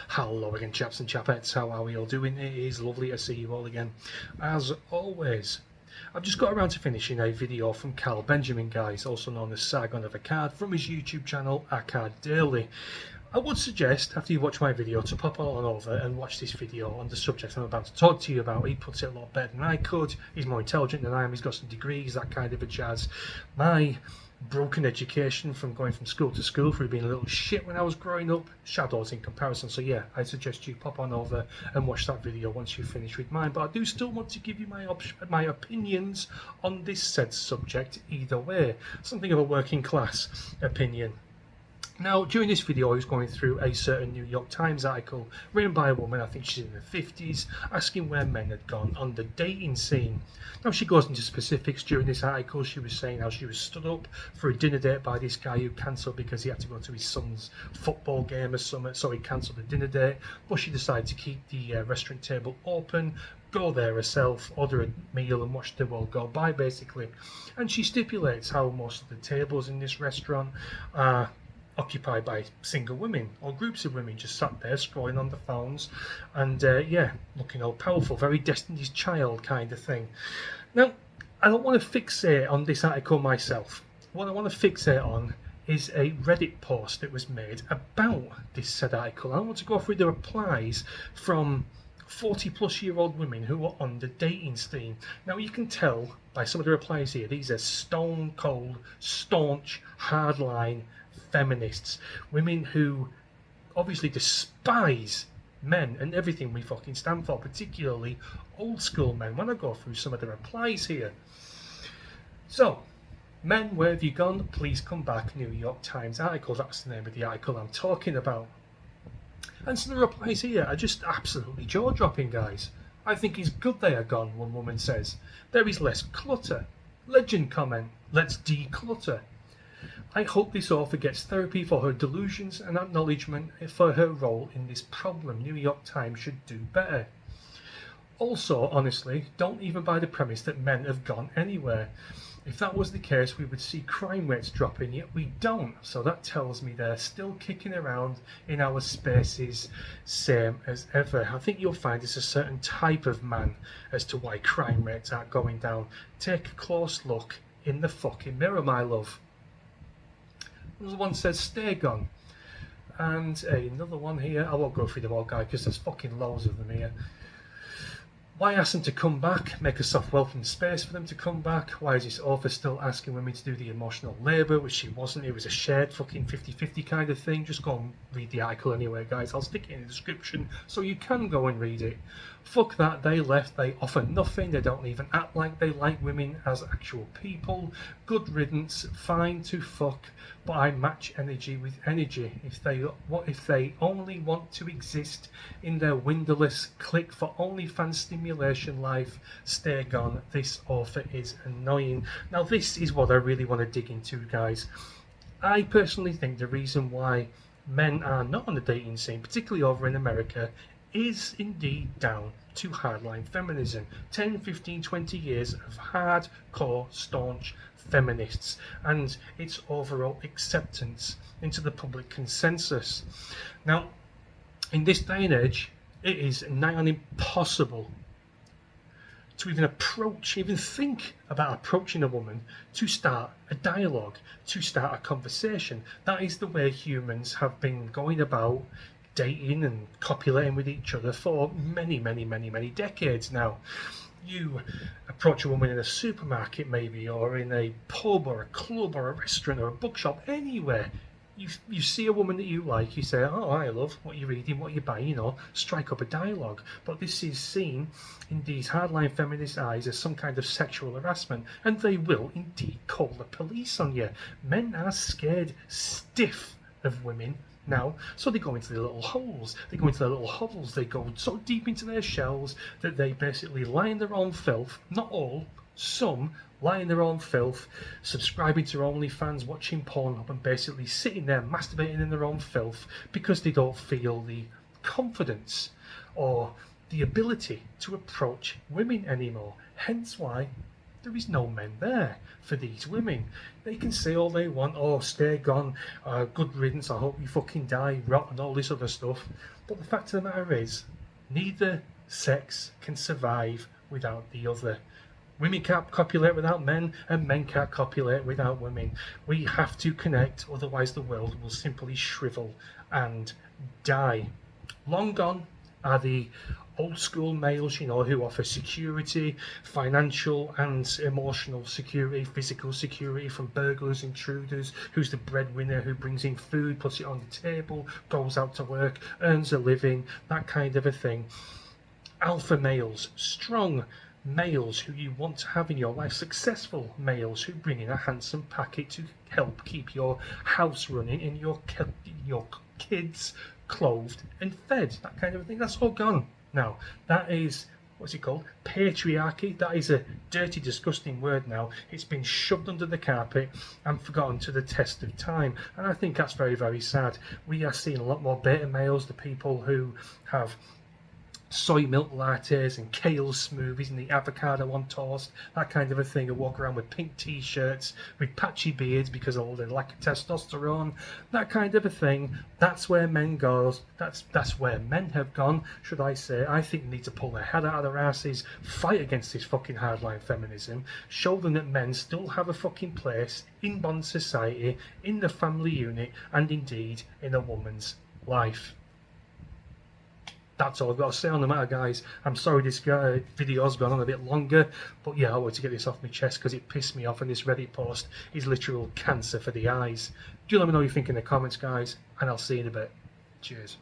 Hello again, chaps and chapettes, how are we all doing? It is lovely to see you all again, as always. I've just got around to finishing a video from Carl Benjamin, guys, also known as Sargon of Akkad, from his YouTube channel, Akkad Daily. I would suggest, after you watch my video, to pop on over and watch this video on the subject I'm about to talk to you about. He puts it a lot better than I could, he's more intelligent than I am, he's got some degrees, that kind of a jazz. My broken education from going from school to school through being a little shit when I was growing up shadows in comparison. So yeah, I suggest you pop on over and watch that video once you finish with mine, but I do still want to give you my opinions on this said subject either way, something of a working class opinion. Now, during this video, I was going through a certain New York Times article written by a woman, I think she's in her 50s, asking where men had gone on the dating scene. Now, she goes into specifics during this article. She was saying how she was stood up for a dinner date by this guy who cancelled because he had to go to his son's football game or something, so he cancelled the dinner date. But she decided to keep the restaurant table open, go there herself, order a meal and watch the world go by, basically. And she stipulates how most of the tables in this restaurant are occupied by single women or groups of women just sat there scrolling on the phones and yeah, looking all powerful, very Destiny's Child kind of thing. Now, I don't want to fixate on this article myself. What I want to fixate on is a Reddit post that was made about this said article. I want to go through the replies from 40-plus-year-old women who are on the dating scene. Now, you can tell by some of the replies here, these are stone cold, staunch, hardline feminists, women who obviously despise men and everything we fucking stand for, particularly old school men. When I go through some of the replies here, so men, where have you gone? Please come back. New York Times article. That's the name of the article I'm talking about. And some of the replies here are just absolutely jaw-dropping, guys. I think it's good they are gone, one woman says. There is less clutter. Legend comment, let's declutter. I hope this author gets therapy for her delusions and acknowledgement for her role in this problem. New York Times should do better. Also, honestly, don't even buy the premise that men have gone anywhere. If that was the case, we would see crime rates dropping, yet we don't. So that tells me they're still kicking around in our spaces, same as ever. I think you'll find it's a certain type of man as to why crime rates aren't going down. Take a close look in the fucking mirror, my love. Another one says stay gone, and another one here, I won't go through them all, guys, because there's fucking loads of them here. Why ask them to come back? Make a soft welcome space for them to come back. Why is this author still asking women to do the emotional labour, which she wasn't? It was a shared fucking 50-50 kind of thing. Just go and read the article anyway, guys. I'll stick it in the description so you can go and read it. Fuck that, they left, they offer nothing, they don't even act like they like women as actual people. Good riddance, fine to fuck, but I match energy with energy. If they only want to exist in their windowless click for OnlyFans stimulation life, stay gone. This author is annoying. Now this is what I really want to dig into, guys. I personally think the reason why men are not on the dating scene, particularly over in America, is indeed down to hardline feminism. 10, 15, 20 years of hardcore, staunch feminists and its overall acceptance into the public consensus. Now, in this day and age, it is nigh on impossible to even think about approaching a woman to start a dialogue, to start a conversation. That is the way humans have been going about dating and copulating with each other for many decades now. You approach a woman in a supermarket maybe, or in a pub or a club or a restaurant or a bookshop, anywhere. You see a woman that you like, you say, oh, I love what you're reading, what you're buying, strike up a dialogue. But this is seen in these hardline feminist eyes as some kind of sexual harassment, and they will indeed call the police on you. Men are scared stiff of women now, so they go into their little holes, they go into their little hovels, they go so deep into their shells that they basically lie in their own filth. Not all, some lie in their own filth, subscribing to OnlyFans, watching Pornhub, and basically sitting there masturbating in their own filth because they don't feel the confidence or the ability to approach women anymore. Hence why There is no men there for these women. They can say all they want, oh, stay gone, good riddance, I hope you fucking die, rot, and all this other stuff. But the fact of the matter is, neither sex can survive without the other. Women can't copulate without men, and men can't copulate without women. We have to connect, otherwise the world will simply shrivel and die. Long gone are the old school males, you know, who offer security, financial and emotional security, physical security from burglars, intruders, who's the breadwinner, who brings in food, puts it on the table, goes out to work, earns a living, that kind of a thing. Alpha males, strong males who you want to have in your life, successful males who bring in a handsome packet to help keep your house running and your kids clothed and fed, that kind of thing. That's all gone now. That is, what's it called? Patriarchy. That is a dirty, disgusting word now. It's been shoved under the carpet and forgotten to the test of time. And I think that's very, very sad. We are seeing a lot more beta males, the people who have soy milk lattes and kale smoothies and the avocado on toast, that kind of a thing, who walk around with pink t-shirts with patchy beards because of all the lack of testosterone, that kind of a thing. That's where men goes. That's where men have gone, should I say. I think they need to pull their head out of their asses, fight against this fucking hardline feminism, show them that men still have a fucking place in modern society, in the family unit, and indeed in a woman's life. That's all I've got to say on the matter, guys. I'm sorry this video's gone on a bit longer, but yeah, I wanted to get this off my chest because it pissed me off, and this Reddit post is literal cancer for the eyes. Do let me know what you think in the comments, guys, and I'll see you in a bit. Cheers.